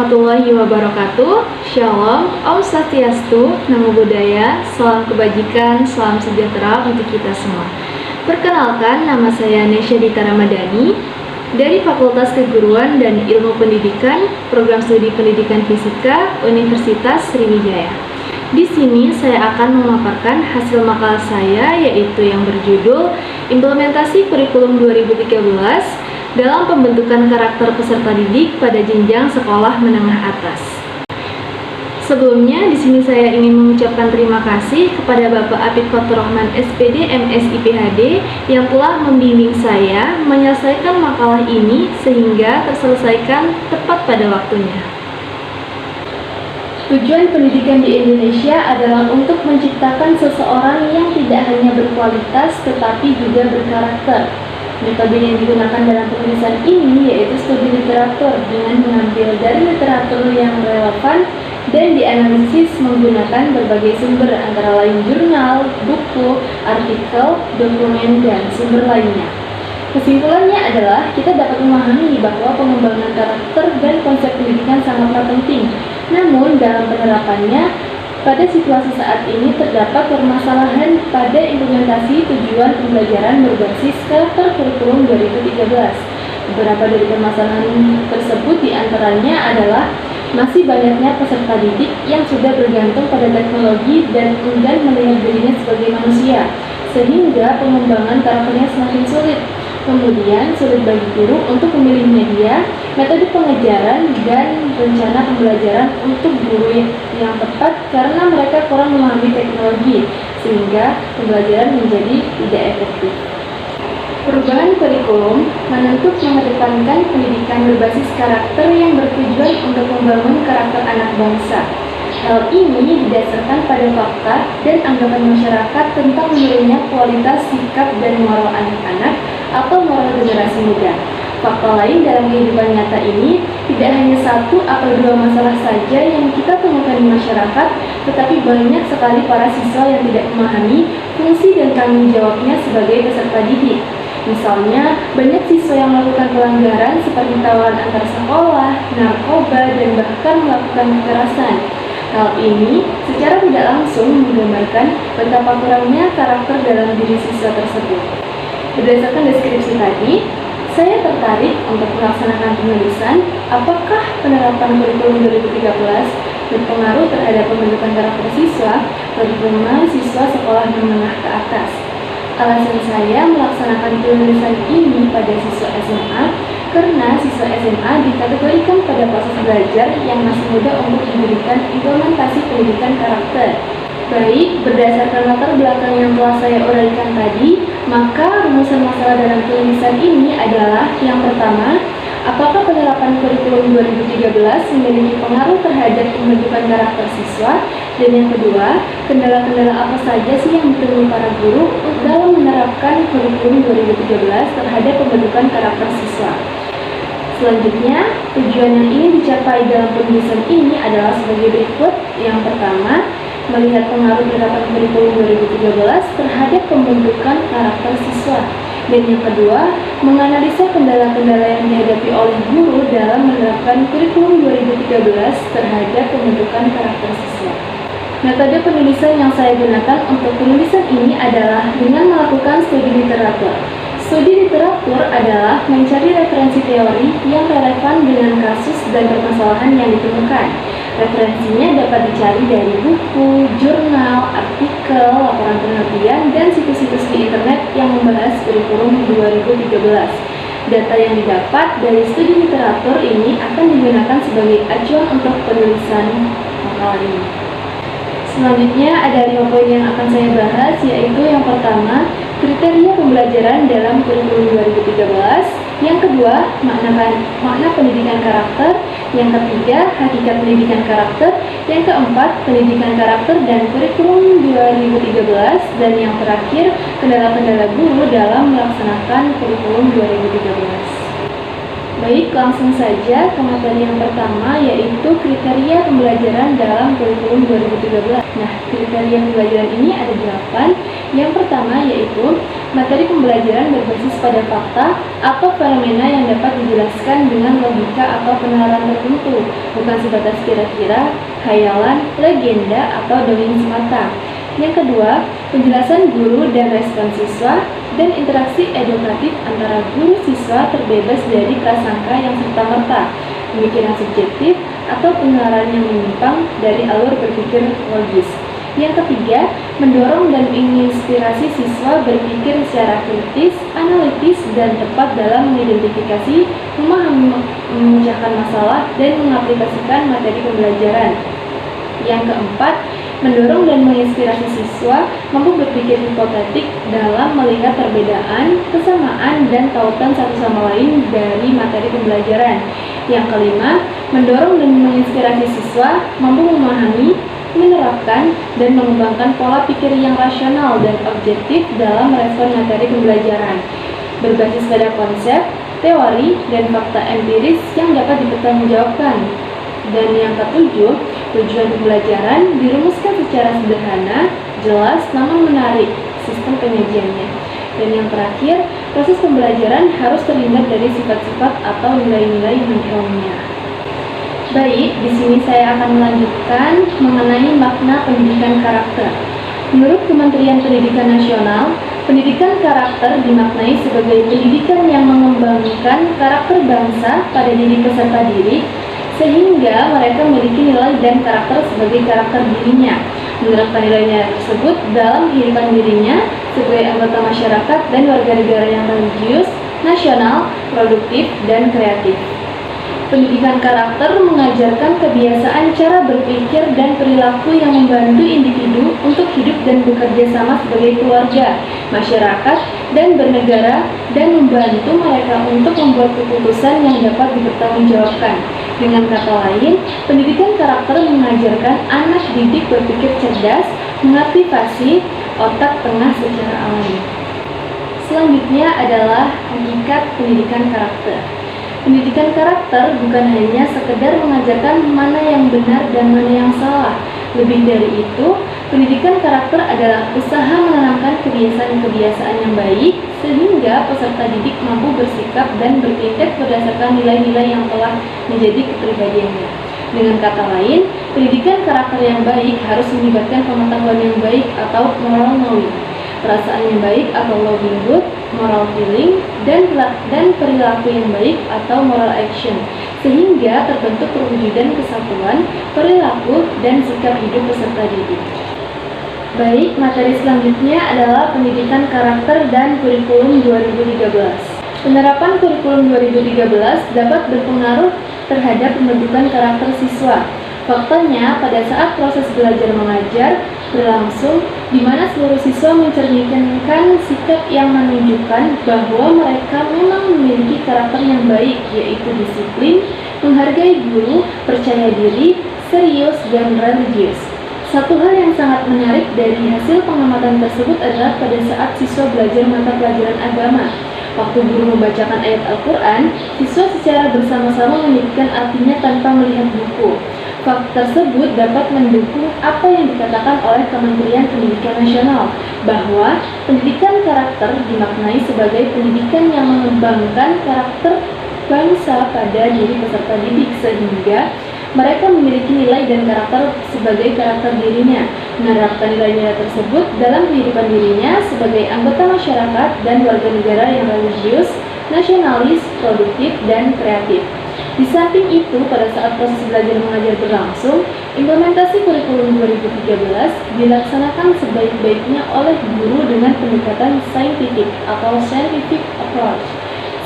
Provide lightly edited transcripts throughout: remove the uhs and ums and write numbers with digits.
warahmatullahi wabarakatuh. Shalom, Om Swastiastu, Namo Buddhaya, salam kebajikan, salam sejahtera untuk kita semua. Perkenalkan, nama saya Nesya Dita Ramadhani dari Fakultas Keguruan dan Ilmu Pendidikan, Program Studi Pendidikan Fisika, Universitas Sriwijaya. Di sini saya akan memaparkan hasil makalah saya, yaitu yang berjudul Implementasi Kurikulum 2013 dalam pembentukan karakter peserta didik pada jenjang sekolah menengah atas. Sebelumnya, di sini saya ingin mengucapkan terima kasih kepada Bapak Apit Fathur-Rahman SPD MSI PhD yang telah membimbing saya menyelesaikan makalah ini sehingga terselesaikan tepat pada waktunya. Tujuan pendidikan di Indonesia adalah untuk menciptakan seseorang yang tidak hanya berkualitas tetapi juga berkarakter. Metode yang digunakan dalam penulisan ini yaitu studi literatur dengan mengambil dari literatur yang relevan dan dianalisis menggunakan berbagai sumber antara lain jurnal, buku, artikel, dokumen, dan sumber lainnya. Kesimpulannya adalah kita dapat memahami bahwa pengembangan karakter dan konsep pendidikan sangatlah penting. Namun dalam penerapannya, pada situasi saat ini terdapat permasalahan pada implementasi tujuan pembelajaran berbasis karakter kurikulum 2013. Beberapa dari permasalahan tersebut diantaranya adalah masih banyaknya peserta didik yang sudah bergantung pada teknologi dan enggan melihat dirinya sebagai manusia, sehingga pengembangan karakternya semakin sulit. Kemudian, sulit bagi guru untuk memilih media, metode pengajaran, dan rencana pembelajaran untuk guru yang tepat karena mereka kurang memahami teknologi, sehingga pembelajaran menjadi tidak efektif. Perubahan kurikulum menuntut mengedepankan pendidikan berbasis karakter yang bertujuan untuk membangun karakter anak bangsa. Hal ini didasarkan pada fakta dan anggapan masyarakat tentang menurunnya kualitas sikap dan moral anak-anak atau moral generasi muda. Fakta lain dalam kehidupan nyata ini tidak hanya satu atau dua masalah saja yang kita temukan di masyarakat, tetapi banyak sekali para siswa yang tidak memahami fungsi dan tanggung jawabnya sebagai peserta didik. Misalnya, banyak siswa yang melakukan pelanggaran seperti tawuran antar sekolah, narkoba, dan bahkan melakukan kekerasan. Hal ini secara tidak langsung menggambarkan betapa kurangnya karakter dalam diri siswa tersebut. Berdasarkan deskripsi tadi, saya tertarik untuk melaksanakan penulisan apakah penerapan kurikulum 2013 berpengaruh terhadap pembentukan karakter siswa, terutama siswa sekolah menengah ke atas. Alasan saya melaksanakan penulisan ini pada siswa SMA karena siswa SMA dikategorikan pada proses belajar yang masih muda untuk diberikan implementasi pendidikan karakter. Baik, berdasarkan latar belakang yang telah saya uraikan tadi, maka rumusan masalah dalam penulisan ini adalah yang pertama, apakah penerapan kurikulum 2013 memiliki pengaruh terhadap pembentukan karakter siswa? Dan yang kedua, kendala-kendala apa saja sih yang ditemui para guru dalam menerapkan kurikulum 2013 terhadap pembentukan karakter siswa? Selanjutnya, tujuan yang ingin dicapai dalam penulisan ini adalah sebagai berikut. Yang pertama, melihat pengaruh penerapan kurikulum 2013 terhadap pembentukan karakter siswa. Dan yang kedua, menganalisa kendala-kendala yang dihadapi oleh guru dalam menerapkan kurikulum 2013 terhadap pembentukan karakter siswa. Metode penulisan yang saya gunakan untuk penulisan ini adalah dengan melakukan studi literatur. Studi literatur adalah mencari referensi teori yang relevan dengan kasus dan permasalahan yang ditemukan. Referensinya dapat dicari dari buku, jurnal, artikel, laporan penelitian, dan situs-situs di internet yang membahas kurikulum 2013. Data yang didapat dari studi literatur ini akan digunakan sebagai acuan untuk penulisan makalah ini. Selanjutnya ada 5 poin yang akan saya bahas, yaitu yang pertama, kriteria pembelajaran dalam kurikulum 2013. Yang kedua, makna pendidikan karakter. Yang ketiga, hakikat pendidikan karakter. Yang keempat, pendidikan karakter dan kurikulum 2013. Dan yang terakhir, kendala-kendala guru dalam melaksanakan kurikulum 2013. Baik, langsung saja ke materi yang pertama, yaitu kriteria pembelajaran dalam kurikulum 2013. Nah, kriteria pembelajaran ini ada 8. Yang pertama yaitu materi pembelajaran berbasis pada fakta atau fenomena yang dapat dijelaskan dengan logika atau penalaran tertentu, bukan sebatas kira-kira, khayalan, legenda, atau dongeng semata. Yang kedua, penjelasan guru dan respon siswa dan interaksi edukatif antara guru siswa terbebas dari prasangka yang serta-merta, pemikiran subjektif, atau penalaran yang menyimpang dari alur berpikir logis. Yang ketiga, mendorong dan menginspirasi siswa berpikir secara kritis, analitis, dan tepat dalam mengidentifikasi, memahami, memecahkan masalah, dan mengaplikasikan materi pembelajaran. Yang keempat, mendorong dan menginspirasi siswa mampu berpikir hipotetik dalam melihat perbedaan, kesamaan, dan tautan satu sama lain dari materi pembelajaran. Yang kelima, mendorong dan menginspirasi siswa mampu memahami, menerapkan, dan mengembangkan pola pikir yang rasional dan objektif dalam merespon materi pembelajaran, berbasis pada konsep, teori, dan fakta empiris yang dapat dipertanggungjawabkan. Dan yang ketujuh, tujuan pembelajaran dirumuskan secara sederhana, jelas, namun menarik sistem penyajiannya. Dan yang terakhir, proses pembelajaran harus terhindar dari sifat-sifat atau nilai-nilai menyeramnya. Baik, di sini saya akan melanjutkan mengenai makna pendidikan karakter. Menurut Kementerian Pendidikan Nasional, pendidikan karakter dimaknai sebagai pendidikan yang mengembangkan karakter bangsa pada diri peserta didik, sehingga mereka memiliki nilai dan karakter sebagai karakter dirinya, menerapkan nilainya tersebut dalam kehidupan dirinya sebagai anggota masyarakat dan warga negara yang religius, nasional, produktif, dan kreatif. Pendidikan karakter mengajarkan kebiasaan cara berpikir dan perilaku yang membantu individu untuk hidup dan bekerja sama sebagai keluarga, masyarakat, dan bernegara, dan membantu mereka untuk membuat keputusan yang dapat dipertanggungjawabkan. Dengan kata lain, pendidikan karakter mengajarkan anak didik berpikir cerdas, mengaktifasi otak tengah secara alami. Selanjutnya adalah hakikat pendidikan karakter. Pendidikan karakter bukan hanya sekedar mengajarkan mana yang benar dan mana yang salah. Lebih dari itu, pendidikan karakter adalah usaha menanamkan kebiasaan-kebiasaan yang baik sehingga peserta didik mampu bersikap dan bertindak berdasarkan nilai-nilai yang telah menjadi kepribadiannya. Dengan kata lain, pendidikan karakter yang baik harus melibatkan pengetahuan yang baik atau moral knowledge, perasaan yang baik atau loving good, moral feeling, dan perilaku yang baik atau moral action, sehingga terbentuk perwujudan kesatuan, perilaku, dan sikap hidup peserta didik. Baik, materi selanjutnya adalah pendidikan karakter dan kurikulum 2013. Penerapan kurikulum 2013 dapat berpengaruh terhadap pembentukan karakter siswa. Faktanya, pada saat proses belajar mengajar berlangsung, di mana seluruh siswa mencerminkan sikap yang menunjukkan bahwa mereka memang memiliki karakter yang baik, yaitu disiplin, menghargai guru, percaya diri, serius, dan religius. Satu hal yang sangat menarik dari hasil pengamatan tersebut adalah pada saat siswa belajar mata pelajaran agama. Waktu guru membacakan ayat Al-Quran, siswa secara bersama-sama menyanyikan artinya tanpa melihat buku. Fakta tersebut dapat mendukung apa yang dikatakan oleh Kementerian Pendidikan Nasional, bahwa pendidikan karakter dimaknai sebagai pendidikan yang mengembangkan karakter bangsa pada diri peserta didik, sehingga mereka memiliki nilai dan karakter sebagai karakter dirinya, menerapkan nilai-nilai tersebut dalam kehidupan dirinya sebagai anggota masyarakat dan warga negara yang religius, nasionalis, produktif, dan kreatif. Di samping itu, pada saat proses belajar mengajar berlangsung, implementasi kurikulum 2013 dilaksanakan sebaik-baiknya oleh guru dengan pendekatan scientific atau scientific approach,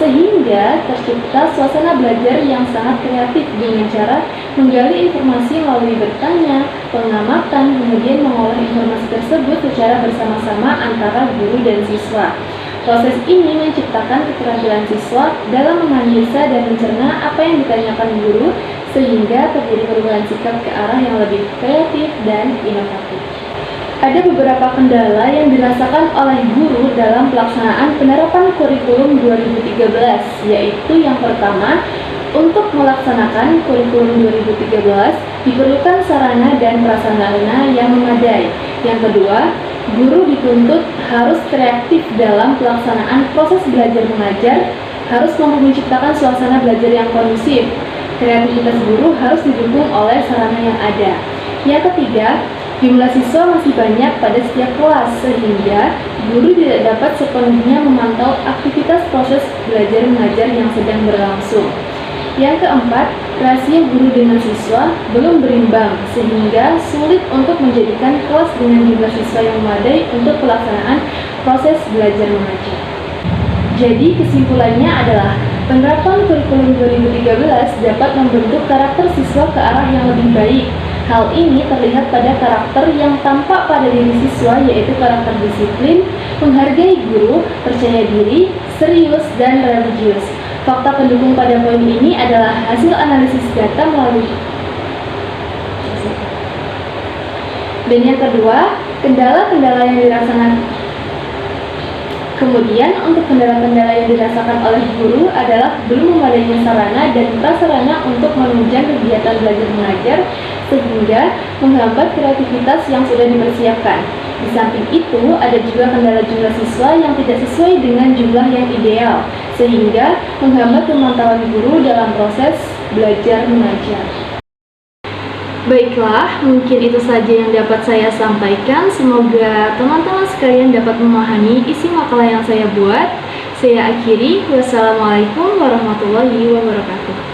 sehingga tercipta suasana belajar yang sangat kreatif dengan cara menggali informasi melalui bertanya, pengamatan, kemudian mengolah informasi tersebut secara bersama-sama antara guru dan siswa. Proses ini menciptakan keterampilan siswa dalam menganalisa dan mencerna apa yang ditanyakan guru, sehingga terjadi perubahan sikap ke arah yang lebih kreatif dan inovatif. Ada beberapa kendala yang dirasakan oleh guru dalam pelaksanaan penerapan kurikulum 2013, yaitu yang pertama, untuk melaksanakan kurikulum 2013 diperlukan sarana dan prasarana yang memadai. Yang kedua, guru dituntut harus kreatif dalam pelaksanaan proses belajar mengajar, harus mampu menciptakan suasana belajar yang kondusif. Kreativitas guru harus didukung oleh sarana yang ada. Yang ketiga, jumlah siswa masih banyak pada setiap kelas, sehingga guru tidak dapat sepenuhnya memantau aktivitas proses belajar mengajar yang sedang berlangsung. Yang keempat, rasio guru dengan siswa belum berimbang, sehingga sulit untuk menjadikan kelas dengan jumlah siswa yang memadai untuk pelaksanaan proses belajar mengajar. Jadi kesimpulannya adalah penerapan kurikulum 2013 dapat membentuk karakter siswa ke arah yang lebih baik. Hal ini terlihat pada karakter yang tampak pada diri siswa, yaitu karakter disiplin, menghargai guru, percaya diri, serius, dan religius. Fakta pendukung pada poin ini adalah hasil analisis data melalui. Dan yang kedua, kendala-kendala yang dirasakan. Kemudian, untuk kendala-kendala yang dirasakan oleh guru adalah belum memadainya sarana dan prasarana untuk menunjang kegiatan belajar mengajar, sehingga menghambat kreativitas yang sudah dipersiapkan. Di samping itu, ada juga kendala jumlah siswa yang tidak sesuai dengan jumlah yang ideal, sehingga menghambat pemantauan guru dalam proses belajar mengajar. Baiklah, mungkin itu saja yang dapat saya sampaikan. Semoga teman-teman sekalian dapat memahami isi makalah yang saya buat. Saya akhiri. Wassalamualaikum warahmatullahi wabarakatuh.